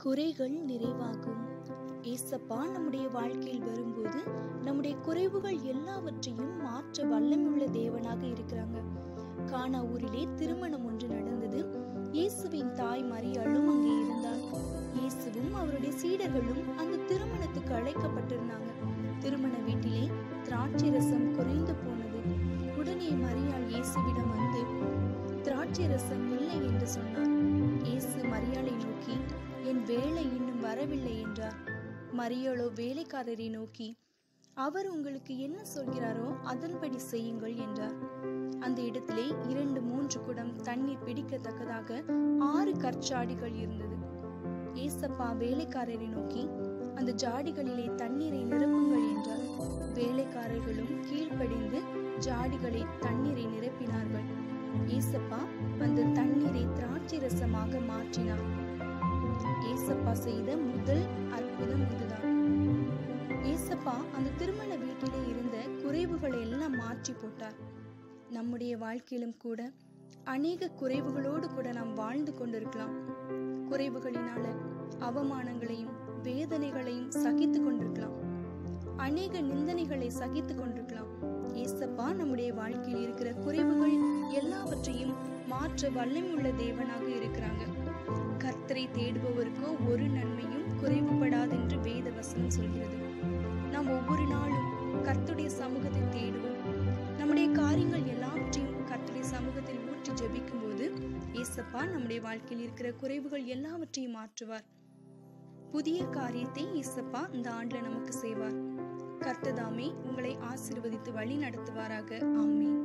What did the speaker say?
குறைகள் நிறைவாகும். ஏசப்பா நம்முடைய வாழ்க்கையில் வரும்போது நம்முடைய குறைவுகள் எல்லாவற்றையும் மாற்ற வல்லமையுள்ள தேவனாக இருக்கிறாங்க. கானா ஊரிலே திருமணம் ஒன்று நடந்தது. இயேசுவின் தாய் மரியாளும் அங்கே இருந்தார். இயேசுவும் அவருடைய சீடர்களும் அந்த திருமணத்துக்கு அழைக்கப்பட்டிருந்தாங்க. திருமண வீட்டிலே திராட்சை ரசம் குறைந்து போனது. உடனே மரியாள் இயேசுவிடம் வந்து திராட்சை ரசம் இல்லை என்று சொன்னார். இயேசு மரியாளை நோக்கி, என் வேலை இன்னும் வரவில்லை என்றார். மரியாளோ வேலைக்காரரை நோக்கி, அவர் உங்களுக்கு என்ன சொல்கிறாரோ அதன்படி செய்யுங்கள் என்றார். அந்த இடத்திலே 2-3 குடம் தண்ணீர் பிடிக்கத்தக்கதாக 6 கற்சாடிகள் இருந்தது. ஏசப்பா வேலைக்காரரை நோக்கி, அந்த ஜாடிகளிலே தண்ணீரை நிரப்புங்கள் என்றார். வேலைக்காரர்களும் கீழ்ப்படிந்து ஜாடிகளை தண்ணீரை நிரப்பினார்கள். ஏசப்பா அந்த தண்ணீரை திராட்சை ரசமாக மாற்றினார். ஏசப்பா செய்த முதல் அற்புதம் இதுதான். ஏசப்பா அந்த திருமண வீட்டிலே இருந்த குறைவுகளை எல்லாம் மாற்றி போட்டார். நம்முடைய வாழ்க்கையிலும் கூட அநேக குறைவுகளோடு கூட நாம் வாழ்ந்து கொண்டிருக்கலாம். குறைவுகளினால அவமானங்களையும் வேதனைகளையும் சகித்து கொண்டிருக்கலாம். அநேக நிந்தனைகளை சகித்து கொண்டிருக்கலாம். ஏசப்பா நம்முடைய வாழ்க்கையில் இருக்கிற குறைவுகள் எல்லாவற்றையும் மாற்ற வல்லமையுள்ள தேவனாக இருக்கிறாங்க. கர்த்தரை தேடுபவருக்கோ ஒரு நன்மையும் குறைவுபடாது என்று வேத வசனம் சொல்கிறது. நாம் ஒவ்வொரு நாளும் கர்த்தருடைய சமூகத்தை தேடுவோம். நம்முடைய காரியங்கள் எல்லாவற்றையும் கர்த்தருடைய சமூகத்தில் ஊற்றி ஜெபிக்கும் போது ஏசப்பா நம்முடைய வாழ்க்கையில் இருக்கிற குறைவுகள் எல்லாவற்றையும் மாற்றுவார். புதிய காரியத்தை ஏசப்பா இந்த ஆண்டுல நமக்கு செய்வார். கர்த்தர் தாமே உங்களை ஆசீர்வதித்து வழி நடத்துவாராக. ஆமென்.